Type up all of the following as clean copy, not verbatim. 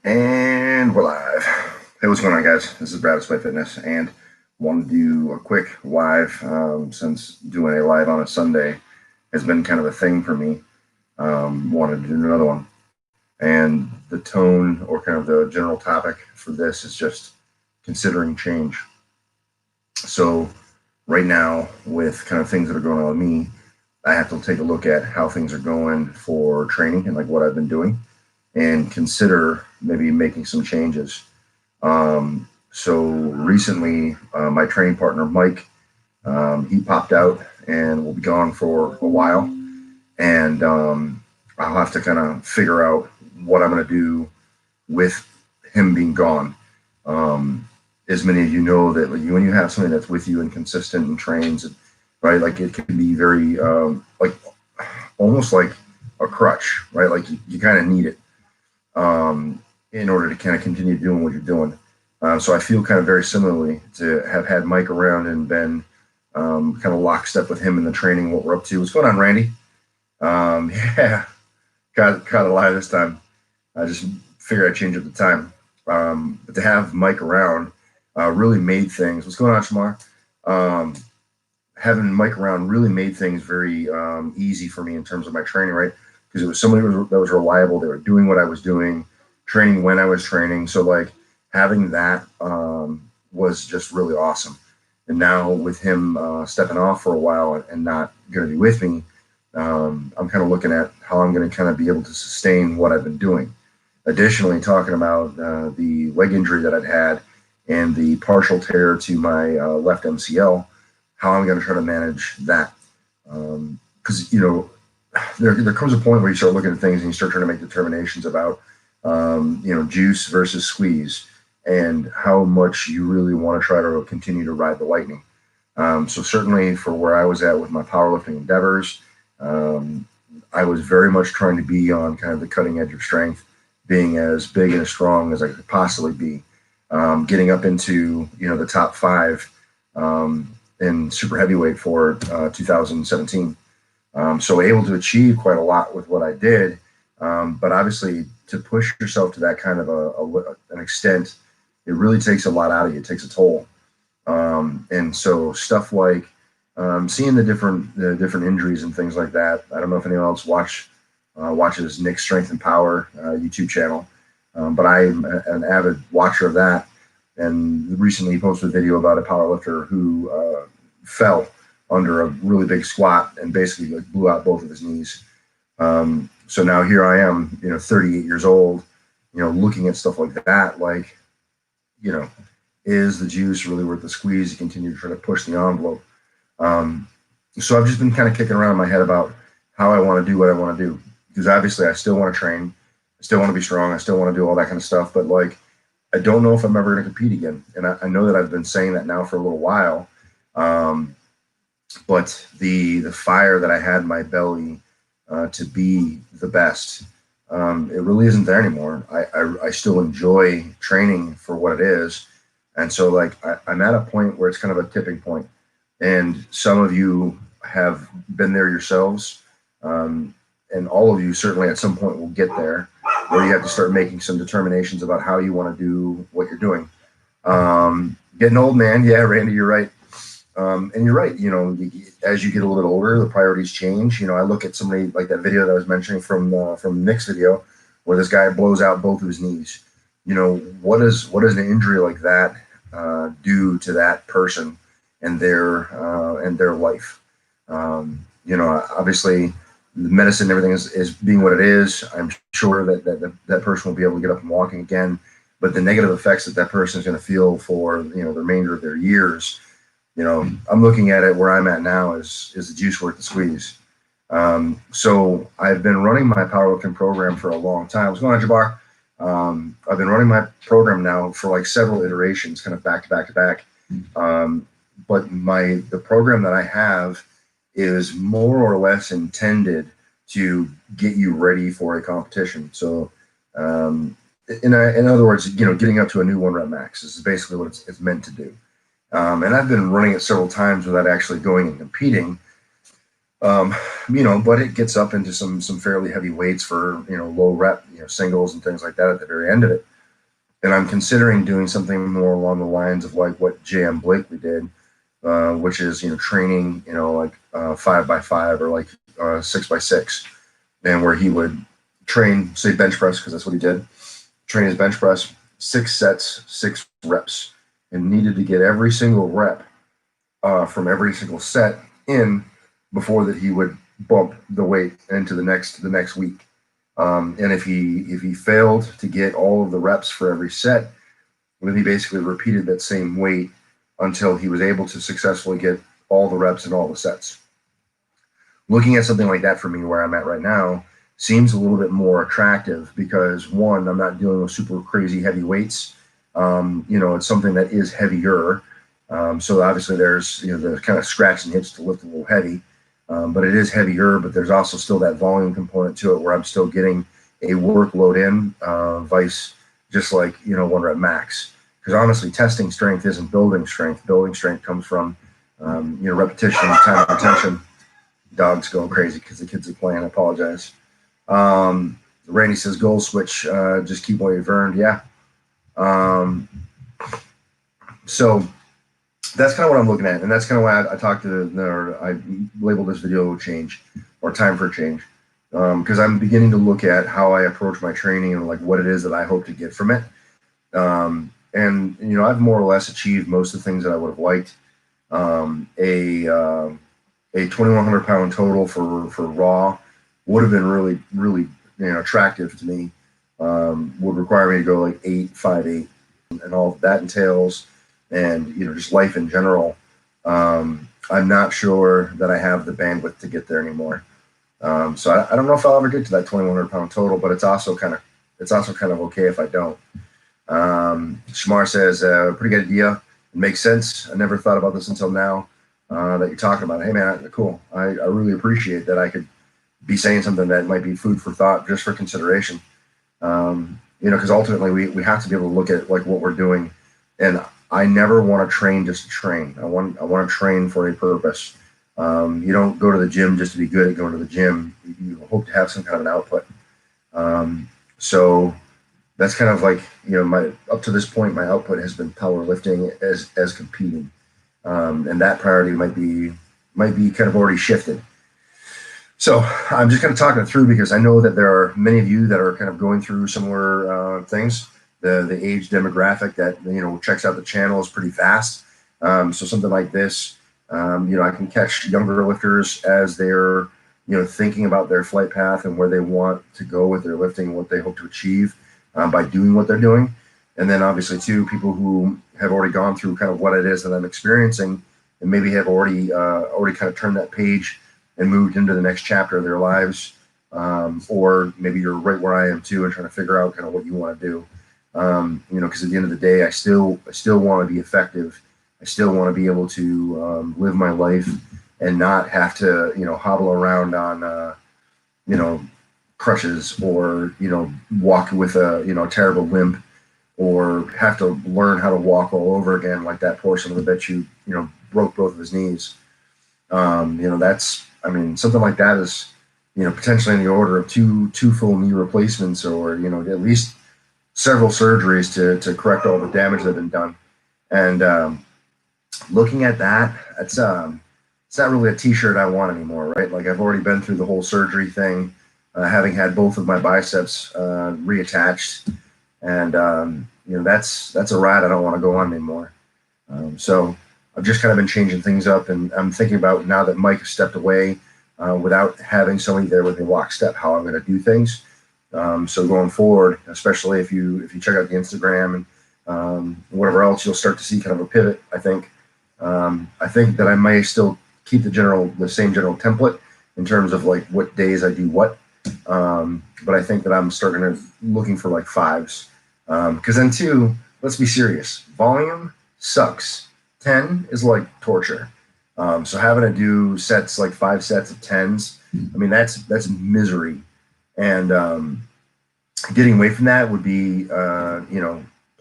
And we're live. Hey, what's going on, guys? This is Brad of Sway Fitness, and wanted to do a quick live since doing a live on a Sunday has been kind of a thing for me. Wanted to do another one, and the tone or kind of the general topic for this is just considering change. So, right now, with kind of things that are going on with me, I have to take a look at how things are going for training and like what I've been doing and consider maybe making some changes. So recently, my training partner Mike, he popped out and will be gone for a while, and I'll have to kind of figure out what I'm going to do with him being gone. Um, as many of you know, that like, when you have somebody that's with you and consistent and trains, right, like it can be very like almost like a crutch, right? Like you kind of need it in order to kind of continue doing what you're doing. So I feel kind of very similarly to have had Mike around and been kind of lockstep with him in the training, what we're up to. What's going on, Randy? Yeah, got a lie this time. I just figured I'd change up the time. But to have Mike around really made things. What's going on, Shamar? Um, Having Mike around really made things very easy for me in terms of my training, right? Because it was somebody that was reliable. They were doing what I was doing, training when I was training. So like having that was just really awesome. And now with him stepping off for a while and not going to be with me, I'm kind of looking at how I'm going to kind of be able to sustain what I've been doing. Additionally, talking about the leg injury that I'd had and the partial tear to my left MCL, how I'm going to try to manage that. Because, there comes a point where you start looking at things and you start trying to make determinations about, juice versus squeeze and how much you really want to try to continue to ride the lightning. So certainly for where I was at with my powerlifting endeavors, um, I was very much trying to be on kind of the cutting edge of strength, being as big and as strong as I could possibly be, getting up into the top five in super heavyweight for 2017. So able to achieve quite a lot with what I did, but obviously to push yourself to that kind of an extent, it really takes a lot out of you. It takes a toll. And so stuff like seeing the different injuries and things like that. I don't know if anyone else watches Nick's Strength and Power YouTube channel, but I'm an avid watcher of that. And recently he posted a video about a powerlifter who fell under a really big squat and basically like blew out both of his knees. So now here I am, 38 years old, looking at stuff like that, like, you know, is the juice really worth the squeeze to continue to try to push the envelope? Um, so I've just been kind of kicking around in my head about how I want to do what I want to do, because obviously I still want to train, I still want to be strong, I still want to do all that kind of stuff, but like I don't know if I'm ever going to compete again, and I know that I've been saying that now for a little while. Um, but the fire that I had in my belly to be the best, it really isn't there anymore. I still enjoy training for what it is, and so like I'm at a point where it's kind of a tipping point, and some of you have been there yourselves, and all of you certainly at some point will get there, where you have to start making some determinations about how you want to do what you're doing. Getting old, man. Yeah, Randy, you're right. And you're right. As you get a little bit older, the priorities change. I look at somebody like that video that I was mentioning from Nick's video, where this guy blows out both of his knees. What does an injury like that do to that person and their life? Obviously, the medicine, everything is being what it is. I'm sure that person will be able to get up and walking again, but the negative effects that person is going to feel for the remainder of their years. I'm looking at it where I'm at now is the juice worth the squeeze. So I've been running my powerlifting program for a long time. What's going on, Jabbar? I've been running my program now for like several iterations, kind of back to back to back. But the program that I have is more or less intended to get you ready for a competition. So, in other words, getting up to a new one rep max is basically what it's meant to do. And I've been running it several times without actually going and competing. But it gets up into some fairly heavy weights for low rep singles and things like that at the very end of it. And I'm considering doing something more along the lines of like what J.M. Blakely did, which is, training, like 5x5 or like 6x6, and where he would train, say, bench press, because that's what he did, train his bench press, 6 sets, 6 reps, and needed to get every single rep from every single set in before that he would bump the weight into the next week. And if he failed to get all of the reps for every set, then he basically repeated that same weight until he was able to successfully get all the reps in all the sets. Looking at something like that for me, where I'm at right now, seems a little bit more attractive because, one, I'm not dealing with super crazy heavy weights. It's something that is heavier. So obviously there's, the kind of scratch and hitch to lift a little heavy, but it is heavier, but there's also still that volume component to it where I'm still getting a workload in, vice just like, 1 rep max. Because honestly, testing strength isn't building strength. Building strength comes from, repetition, time, retention. Dog's going crazy because the kids are playing. I apologize. Randy says goal switch, just keep what you've earned. Yeah. So that's kind of what I'm looking at, and that's kind of why I talked I labeled this video change or time for change, because I'm beginning to look at how I approach my training and like what it is that I hope to get from it. And I've more or less achieved most of the things that I would have liked. A 2,100 pound total for raw would have been really, really, attractive to me. Would require me to go like 8, 5, 8, and all that entails, and just life in general. I'm not sure that I have the bandwidth to get there anymore. So I don't know if I'll ever get to that 2,100 pound total, but it's also kind of okay if I don't. Shamar says, pretty good idea. It makes sense. I never thought about this until now that you're talking about it. Hey man, cool. I really appreciate that I could be saying something that might be food for thought, just for consideration. Because ultimately we have to be able to look at like what we're doing. And I never want to train just to train. I want to train for a purpose. You don't go to the gym just to be good at going to the gym. You hope to have some kind of an output. So that's kind of like, my up to this point, my output has been powerlifting as competing, and that priority might be kind of already shifted. So I'm just kind of talking it through because I know that there are many of you that are kind of going through similar things. The age demographic that checks out the channel is pretty fast. So something like this, I can catch younger lifters as they're thinking about their flight path and where they want to go with their lifting, what they hope to achieve by doing what they're doing. And then obviously too, people who have already gone through kind of what it is that I'm experiencing and maybe have already kind of turned that page and moved into the next chapter of their lives. Or maybe you're right where I am too and trying to figure out kind of what you want to do. Because at the end of the day, I still want to be effective. I still want to be able to live my life and not have to, hobble around on, crutches or, walk with a, terrible limp, or have to learn how to walk all over again like that portion of the bitch who, broke both of his knees. Something like that is, potentially in the order of two full knee replacements, or, at least several surgeries to correct all the damage that had been done. And looking at that, it's not really a t-shirt I want anymore, right? Like I've already been through the whole surgery thing, having had both of my biceps reattached, and that's a ride I don't want to go on anymore. So I've just kind of been changing things up, and I'm thinking about, now that Mike has stepped away, without having somebody there with me lockstep, how I'm going to do things. So going forward, especially if you check out the Instagram and whatever else, you'll start to see kind of a pivot. I think that I may still keep the same general template in terms of like what days I do what. But I think that I'm starting to looking for like 5s. Because then too, let's be serious. Volume sucks. 10 is like torture. So having to do sets, like 5 sets of 10s, that's misery. And getting away from that would be,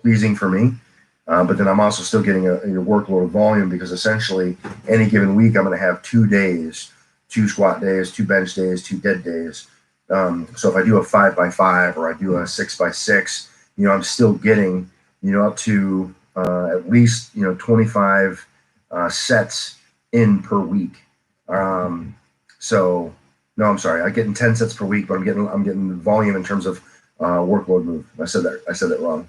pleasing for me. But then I'm also still getting a workload of volume, because essentially any given week I'm going to have 2 days, 2 squat days, 2 bench days, 2 dead days. So if I do a 5x5 or I do a 6x6, I'm still getting, up to at least, 25 sets in per week. So no, I'm sorry, I'm getting 10 sets per week, but I'm getting volume in terms of workload move. I said that wrong.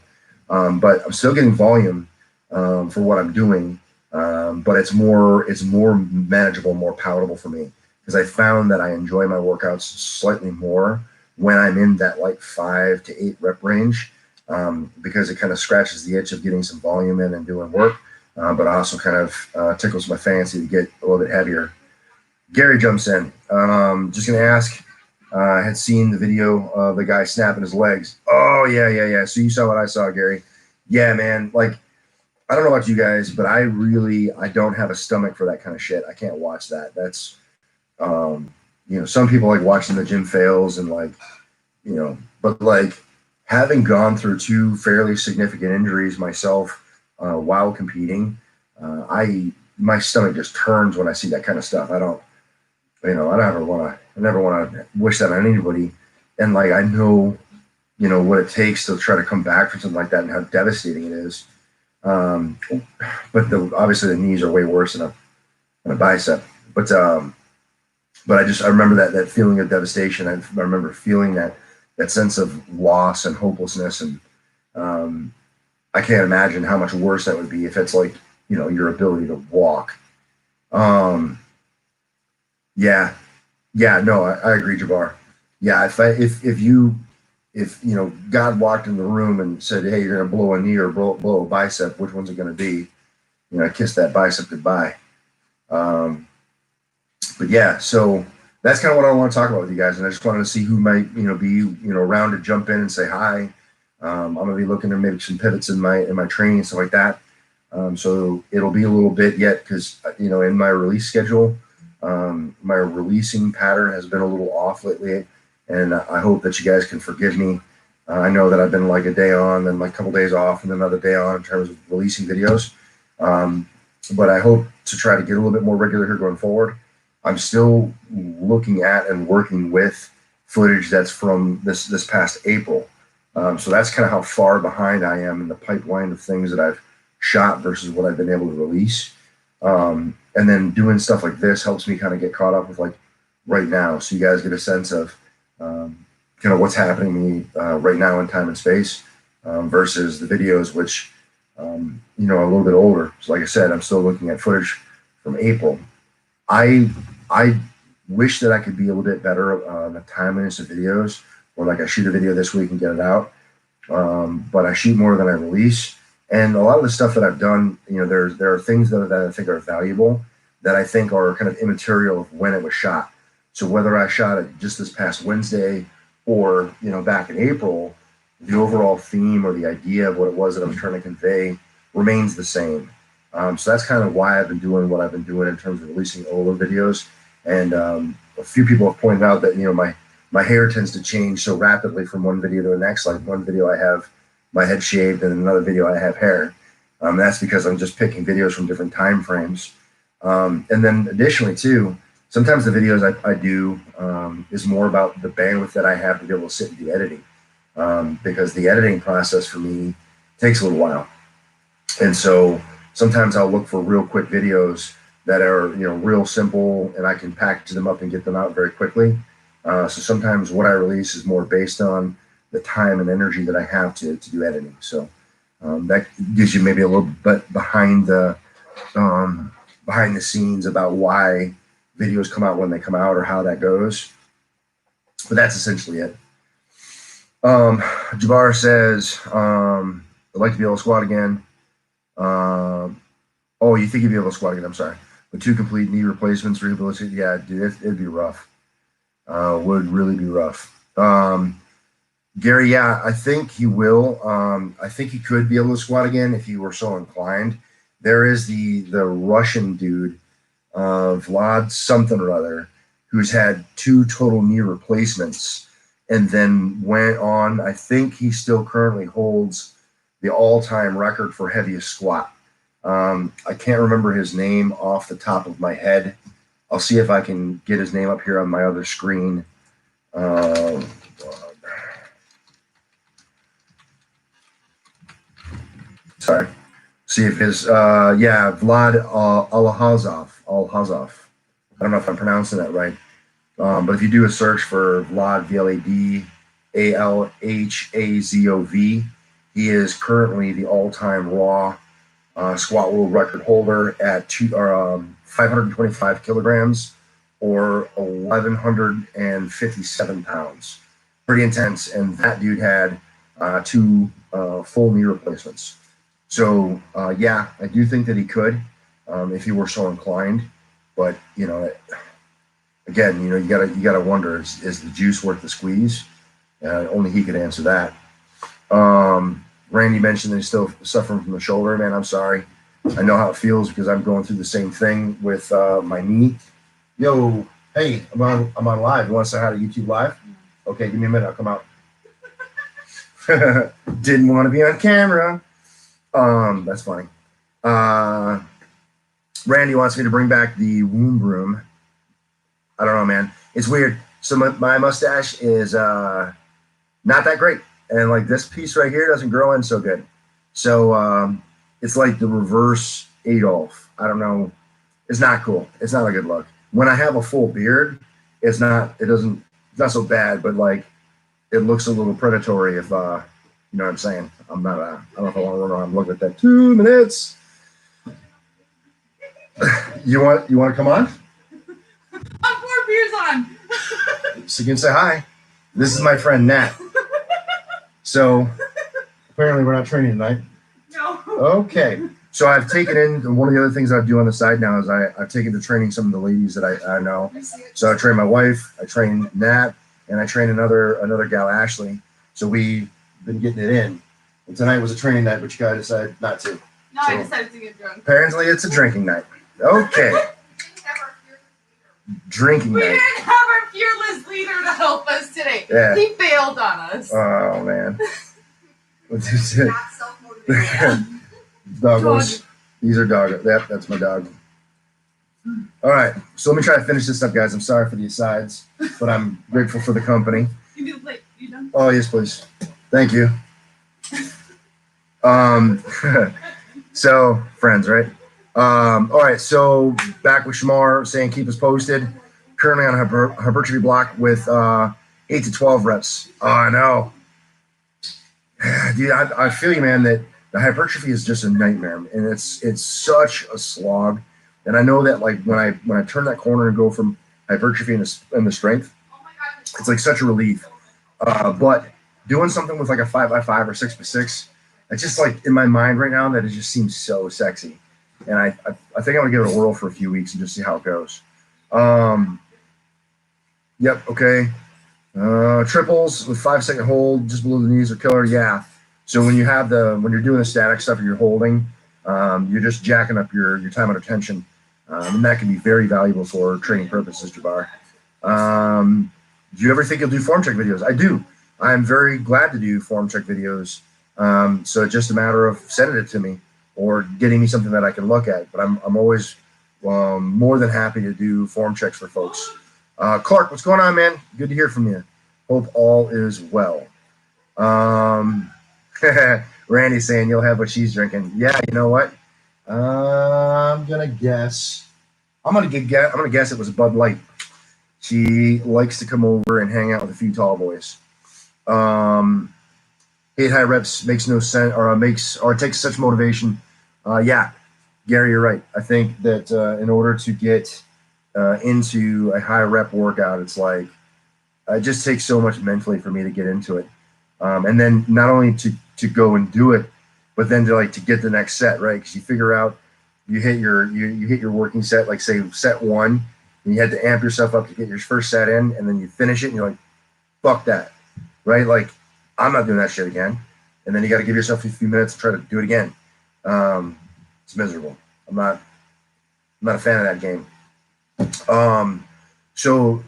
But I'm still getting volume for what I'm doing. But it's more manageable, more palatable for me because I found that I enjoy my workouts slightly more when I'm in that like 5 to 8 rep range, because it kind of scratches the itch of getting some volume in and doing work, but also kind of tickles my fancy to get a little bit heavier. Gary jumps in. Just gonna ask. I had seen the video of the guy snapping his legs. Oh yeah, yeah, yeah. So you saw what I saw, Gary. Yeah, man. Like, I don't know about you guys, but I don't have a stomach for that kind of shit. I can't watch that. That's some people like watching the gym fails and like, but like having gone through two fairly significant injuries myself while competing, I my stomach just turns when I see that kind of stuff. I never want to wish that on anybody. And like, I know, what it takes to try to come back from something like that and how devastating it is. Um, but obviously the knees are way worse than a bicep. But I remember that feeling of devastation. I remember feeling that sense of loss and hopelessness. And um, I can't imagine how much worse that would be if it's like, your ability to walk. Um, yeah, yeah, no, I agree, Jabbar. Yeah, if God walked in the room and said, "Hey, you're gonna blow a knee or blow a bicep, which one's it gonna be?" Kiss that bicep goodbye. Um, but yeah, so that's kind of what I want to talk about with you guys, and I just wanted to see who might be around to jump in and say hi. I'm gonna be looking at maybe some pivots in my training and stuff like that. So it'll be a little bit yet because in my release schedule, my releasing pattern has been a little off lately, and I hope that you guys can forgive me. I know that I've been like a day on, then like a couple days off, and then another day on in terms of releasing videos. Um, but I hope to try to get a little bit more regular here going forward. I'm still looking at and working with footage that's from this past April. So that's kind of how far behind I am in the pipeline of things that I've shot versus what I've been able to release. And then doing stuff like this helps me kind of get caught up with like right now, so you guys get a sense of kind of what's happening to me right now in time and space versus the videos, which are a little bit older. So like I said, I'm still looking at footage from April. I wish that I could be a little bit better on the timeliness of videos, or like I shoot a video this week and get it out, but I shoot more than I release. And a lot of the stuff that I've done, there are things that I think are valuable that I think are kind of immaterial of when it was shot. So whether I shot it just this past Wednesday or back in April, the overall theme or the idea of what it was that I was trying to convey remains the same. So that's kind of why I've been doing what I've been doing in terms of releasing older videos. And a few people have pointed out that my hair tends to change so rapidly from one video to the next. Like one video I have my head shaved, and another video I have hair. That's because I'm just picking videos from different time frames. And then additionally too, sometimes the videos I do is more about the bandwidth that I have to be able to sit and do editing, because the editing process for me takes a little while. And so sometimes I'll look for real quick videos that are real simple, and I can package them up and get them out very quickly. So sometimes what I release is more based on the time and energy that I have to do editing. So that gives you maybe a little bit behind the scenes about why videos come out when they come out or how that goes. But that's essentially it. Jabbar says, I'd like to be able to squat again. Oh, you think you'd be able to squat again? I'm sorry. But 2 complete knee replacements, rehabilitation. Yeah, dude, it'd be rough. Would really be rough. Gary, yeah, I think he will. I think he could be able to squat again if he were so inclined. There is the Russian dude, Vlad something or other, who's had 2 total knee replacements and then went on. I think he still currently holds the all-time record for heaviest squat. I can't remember his name off the top of my head. I'll see if I can get his name up here on my other screen. See if his yeah, Vlad Alhazov. I don't know if I'm pronouncing that right. But if you do a search for Vlad Valhazov, he is currently the all-time raw squat world record holder at 525 kilograms or 1,157 pounds. Pretty intense. And that dude had two full knee replacements. So yeah, I do think that he could if he were so inclined. But again, you gotta wonder: is the juice worth the squeeze? Only he could answer that. Randy mentioned that he's still suffering from the shoulder. Man, I'm sorry. I know how it feels because I'm going through the same thing with my knee. Yo, hey, I'm on live. You want to say hi to YouTube Live? Okay, give me a minute. I'll come out. Didn't want to be on camera. That's funny. Randy wants me to bring back the womb broom. I don't know, man. It's weird. So my mustache is not that great. And like this piece right here doesn't grow in so good. So it's like the reverse Adolf. I don't know. It's not cool. It's not a good look. When I have a full beard, it's not so bad, but like it looks a little predatory if you know what I'm saying. I don't know if I want to run around and look at that. 2 minutes. You want to come on? I'm 4 beers on. So you can say hi. This is my friend Nat. So apparently we're not training tonight. No. Okay. So I've taken in one of the other things I do on the side now is I've taken to training some of the ladies that I know. So I train my wife, I train Nat, and I train another gal, Ashley. So we've been getting it in. And tonight was a training night, but you guys decided not to. No, so I decided to get drunk. Apparently it's a drinking night. Okay. Drinking We night. didn't have our fearless leader to help us today. Yeah. He failed on us. Oh man. What's this? Not self-motivated. Doggos. These are dog. Yep, that's my dog. All right. So let me try to finish this up, guys. I'm sorry for the asides, but I'm grateful for the company. You do the plate. You done? Oh yes, please. Thank you. So friends, right? All right. So back with Shamar saying keep us posted. Currently on a hypertrophy block with 8 to 12 reps. Oh, I know. Dude, I feel you, man, that the hypertrophy is just a nightmare, and it's such a slog. And I know that like when I turn that corner and go from hypertrophy and the strength, it's like such a relief. But doing something with like a 5x5 or 6x6, it's just like in my mind right now that it just seems so sexy. And I think I'm gonna give it a whirl for a few weeks and just see how it goes. Yep. Okay. Triples with 5-second hold just below the knees are killer. Yeah. So when you're doing the static stuff and you're holding, you're just jacking up your time under tension, and that can be very valuable for training purposes, Jabbar. Do you ever think you'll do form check videos? I do. I'm very glad to do form check videos. So it's just a matter of sending it to me or getting me something that I can look at. But I'm always more than happy to do form checks for folks. Clark, what's going on, man? Good to hear from you. Hope all is well. Randy saying you'll have what she's drinking. Yeah, you know what? I'm gonna guess it was a Bud Light. She likes to come over and hang out with a few tall boys. 8 high reps makes no sense, or it takes such motivation. Yeah, Gary, you're right. I think that in order to get into a high rep workout, it's like it just takes so much mentally for me to get into it, and then not only to go and do it, but then to get the next set, right? Because you figure out you hit your working set, like say set 1, and you had to amp yourself up to get your first set in, and then you finish it, and you're like, fuck that, right? Like I'm not doing that shit again, and then you got to give yourself a few minutes to try to do it again. It's miserable. I'm not a fan of that game. So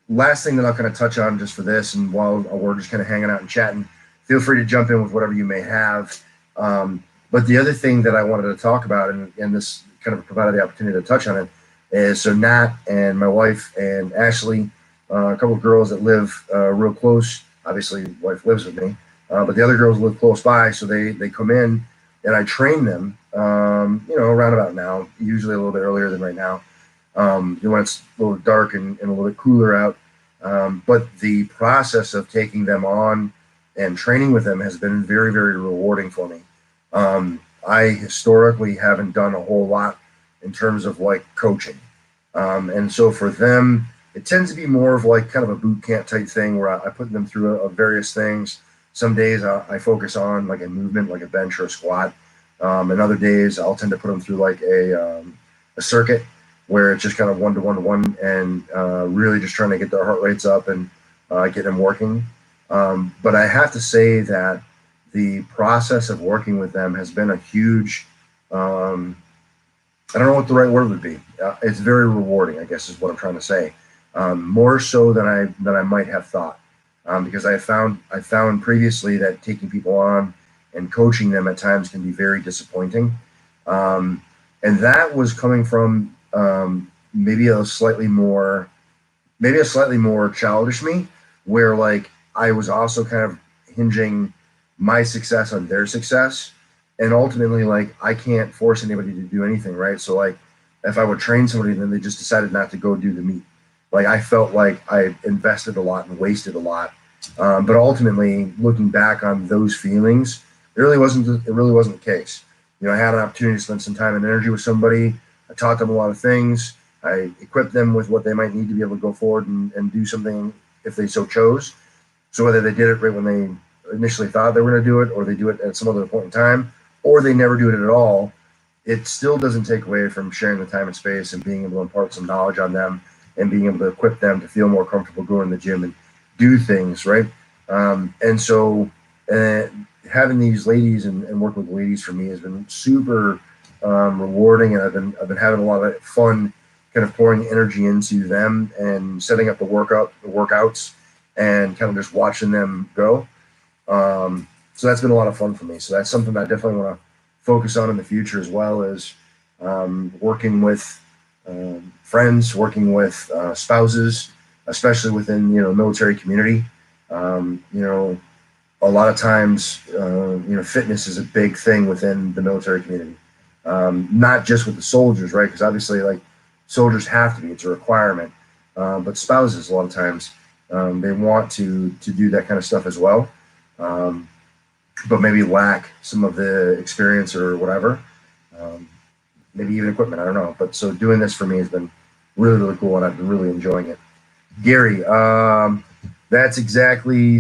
last thing that I'm going to touch on just for this, and while we're just kind of hanging out and chatting, feel free to jump in with whatever you may have. But the other thing that I wanted to talk about, and this kind of provided the opportunity to touch on it, is so Nat and my wife and Ashley, a couple of girls that live real close. Obviously, wife lives with me, but the other girls live close by, so they come in and I train them, around about now, usually a little bit earlier than right now, when it's a little dark and a little bit cooler out. But the process of taking them on and training with them has been very, very rewarding for me. I historically haven't done a whole lot in terms of like coaching. And so for them, it tends to be more of like kind of a boot camp type thing where I put them through various things. Some days I focus on like a movement, like a bench or a squat. And other days I'll tend to put them through like a circuit where it's just kind of one to one to one and really just trying to get their heart rates up and get them working. But I have to say that the process of working with them has been a huge, I don't know what the right word would be. It's very rewarding, I guess is what I'm trying to say. More so than I might have thought, because I found previously that taking people on and coaching them at times can be very disappointing, and that was coming from maybe a slightly more childish me, where like I was also kind of hinging my success on their success, and ultimately like I can't force anybody to do anything, right? So like if I would train somebody and then they just decided not to go do the meet, like I felt like I invested a lot and wasted a lot. But ultimately, looking back on those feelings, it really wasn't the case. I had an opportunity to spend some time and energy with somebody. I taught them a lot of things. I equipped them with what they might need to be able to go forward and do something if they so chose. So whether they did it right when they initially thought they were going to do it, or they do it at some other point in time, or they never do it at all, it still doesn't take away from sharing the time and space and being able to impart some knowledge on them and being able to equip them to feel more comfortable going to the gym and do things, right? And so having these ladies and working with ladies for me has been super rewarding, and I've been having a lot of fun kind of pouring energy into them and setting up the workouts and kind of just watching them go. So that's been a lot of fun for me. So that's something I definitely want to focus on in the future, as well as working with friends, working with spouses, especially within the military community. A lot of times, fitness is a big thing within the military community, not just with the soldiers, right? Because obviously, like soldiers have to be; it's a requirement. But spouses, a lot of times, they want to do that kind of stuff as well, but maybe lack some of the experience or whatever. Um, Maybe even equipment. I don't know. But so doing this for me has been really, really cool, and I've been really enjoying it. Gary, that's it exactly.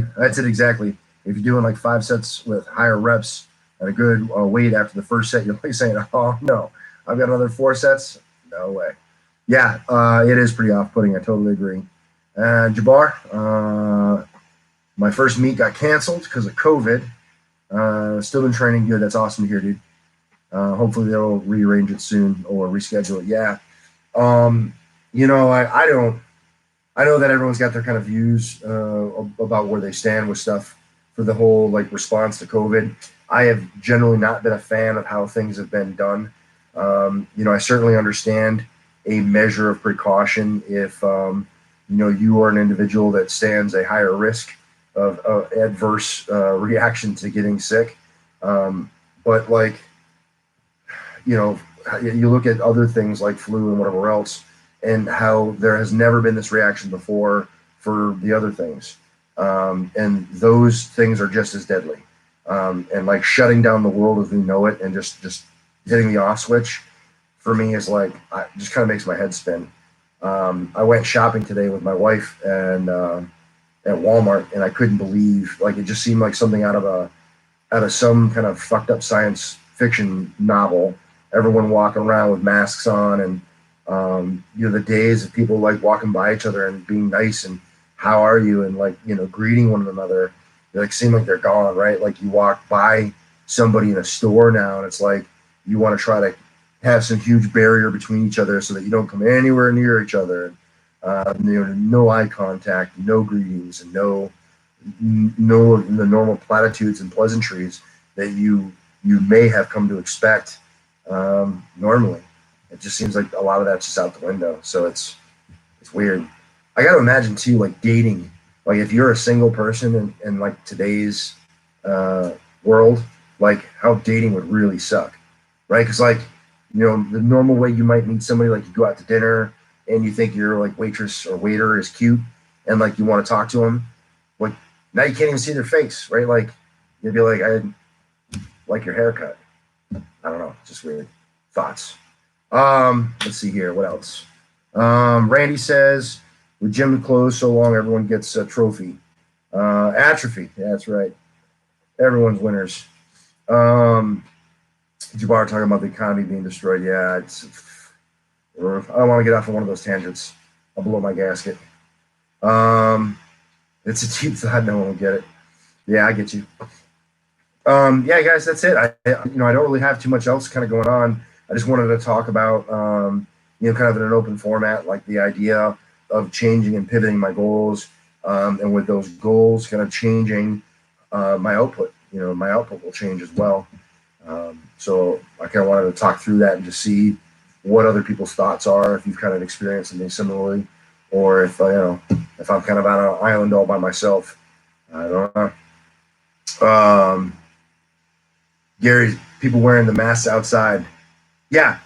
If you're doing like 5 sets with higher reps and a good weight after the first set, you're like saying, "Oh no, I've got another 4 sets." No way. Yeah, it is pretty off-putting. I totally agree. And Jabbar, my first meet got canceled because of COVID. Still been training good. That's awesome to hear, dude. Hopefully they'll rearrange it soon or reschedule it. Yeah. I don't. I know that everyone's got their kind of views about where they stand with stuff for the whole like response to COVID. I have generally not been a fan of how things have been done. I certainly understand a measure of precaution if you are an individual that stands a higher risk of adverse reaction to getting sick. But like you know, you look at other things like flu and whatever else, and how there has never been this reaction before for the other things. And those things are just as deadly. And like shutting down the world as we know it and just hitting the off switch for me is like, just kind of makes my head spin. I went shopping today with my wife and at Walmart, and I couldn't believe, like, it just seemed like something out of some kind of fucked up science fiction novel. Everyone walking around with masks on, and the days of people like walking by each other and being nice and how are you and like greeting one another, they like seem like they're gone, right? Like you walk by somebody in a store now, and it's like you want to try to have some huge barrier between each other so that you don't come anywhere near each other. No eye contact, no greetings, and no the normal platitudes and pleasantries that you may have come to expect normally. It just seems like a lot of that's just out the window. So it's weird. I got to imagine too, like dating. Like if you're a single person in like today's world, like how dating would really suck, right? Because like, the normal way you might meet somebody, like you go out to dinner and you think your like waitress or waiter is cute and like you want to talk to them, like now you can't even see their face, right? Like you'd be like, I like your haircut. I don't know, just weird thoughts. Let's see here, what else? Randy says, with gym closed so long, everyone gets a trophy. Atrophy, yeah, that's right. Everyone's winners. Jabbar talking about the economy being destroyed. Yeah, I don't want to get off on one of those tangents. I'll blow my gasket. It's a deep thought. No one will get it. Yeah, I get you. Yeah, guys, that's it. I don't really have too much else kind of going on. I just wanted to talk about, kind of in an open format, like the idea of changing and pivoting my goals, and with those goals kind of changing my output. My output will change as well. So I kind of wanted to talk through that and just see what other people's thoughts are, if you've kind of experienced something similarly, or if if I'm kind of on an island all by myself. I don't know. Gary, people wearing the masks outside. Yeah,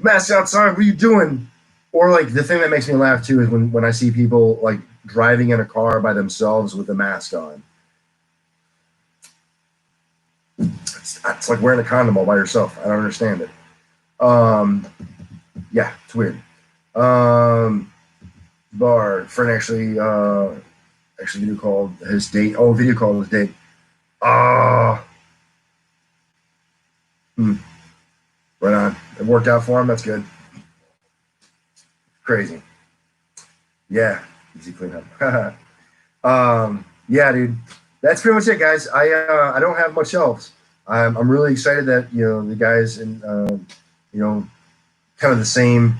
masks outside. What are you doing? Or like the thing that makes me laugh too is when I see people like driving in a car by themselves with a mask on. It's like wearing a condom all by yourself. I don't understand it. Yeah, it's weird. Bar friend actually video called his date. Oh, video called his date. Right on. It worked out for him. That's good. Crazy. Yeah, easy cleanup. Yeah, dude. That's pretty much it, guys. I don't have much else. I'm really excited that the guys and kind of the same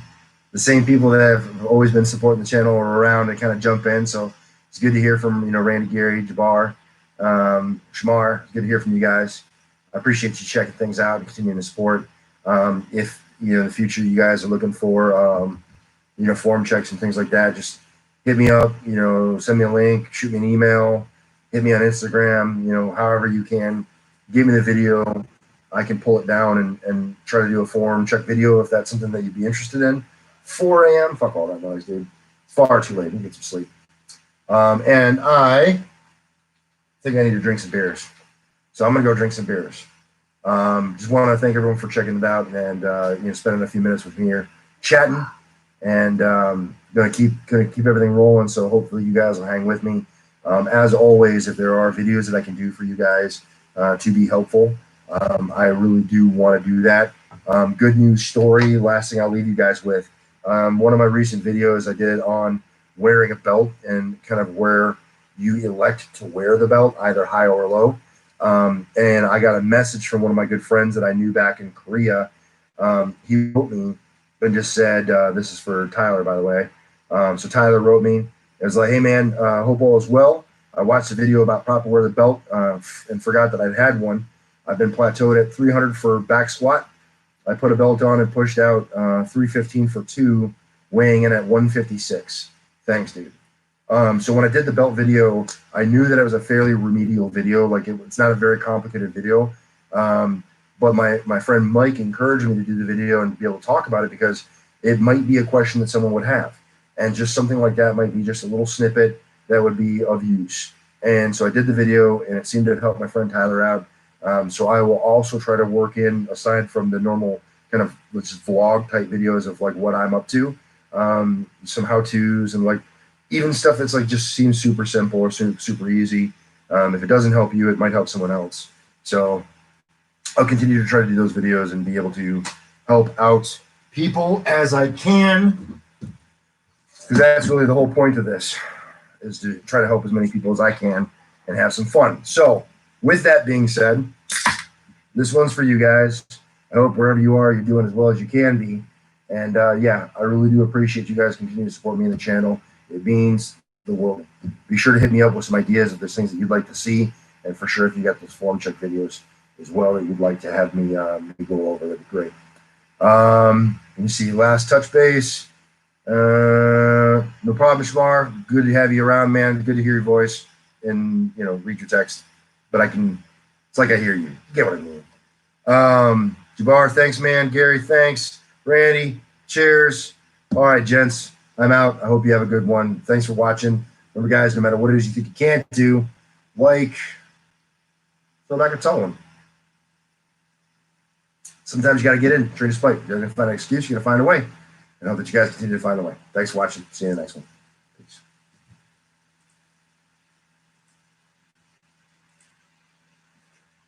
people that have always been supporting the channel are around and kind of jump in. So it's good to hear from Randy, Gary, Jabbar, Shamar. It's good to hear from you guys. I appreciate you checking things out and continuing to support. If in the future you guys are looking for form checks and things like that, just hit me up. Send me a link, shoot me an email, hit me on Instagram. However you can. Give me the video. I can pull it down and try to do a form check video if that's something that you'd be interested in. 4 a.m. Fuck all that noise, dude. Far too late. Get some sleep. And I think I need to drink some beers. So I'm gonna go drink some beers. Just want to thank everyone for checking it out and spending a few minutes with me here chatting. And gonna keep everything rolling. So hopefully you guys will hang with me. As always, if there are videos that I can do for you guys to be helpful, I really do want to do that. Good news story. Last thing I'll leave you guys with. One of my recent videos I did on wearing a belt and kind of where you elect to wear the belt, either high or low. And I got a message from one of my good friends that I knew back in Korea. He wrote me and just said, this is for Tyler, by the way. So Tyler wrote me. It was like, hey, man, hope all is well. I watched the video about proper wear the belt and forgot that I'd had one. I've been plateaued at 300 for back squat. I put a belt on and pushed out 315 for 2, weighing in at 156. Thanks, dude. So when I did the belt video, I knew that it was a fairly remedial video. Like it's not a very complicated video. But my friend Mike encouraged me to do the video and be able to talk about it because it might be a question that someone would have. And just something like that might be just a little snippet that would be of use. And so I did the video and it seemed to help my friend Tyler out. So I will also try to work in, aside from the normal kind of just vlog type videos of like what I'm up to, some how-tos and like even stuff that's like just seems super simple or super easy. If it doesn't help you, it might help someone else. So I'll continue to try to do those videos and be able to help out people as I can, because that's really the whole point of this, is to try to help as many people as I can and have some fun. So with that being said, this one's for you guys. I hope wherever you are, you're doing as well as you can be. And yeah, I really do appreciate you guys continuing to support me in the channel. It means the world. Be sure to hit me up with some ideas if there's things that you'd like to see. And for sure, if you got those form check videos as well that you'd like to have me go over, that'd be great. Let me see, last touch base. No problem, Shmar. Good to have you around, man. Good to hear your voice and read your text. but it's like I hear you. You get what I mean. Jabbar, thanks, man. Gary, thanks. Randy, cheers. All right, gents, I'm out. I hope you have a good one. Thanks for watching. Remember, guys, no matter what it is you think you can't do, throw back and tell them. Sometimes you got to get in, train to spike. You're going to find an excuse. You're going to find a way. And I hope that you guys continue to find a way. Thanks for watching. See you in the next one. Peace.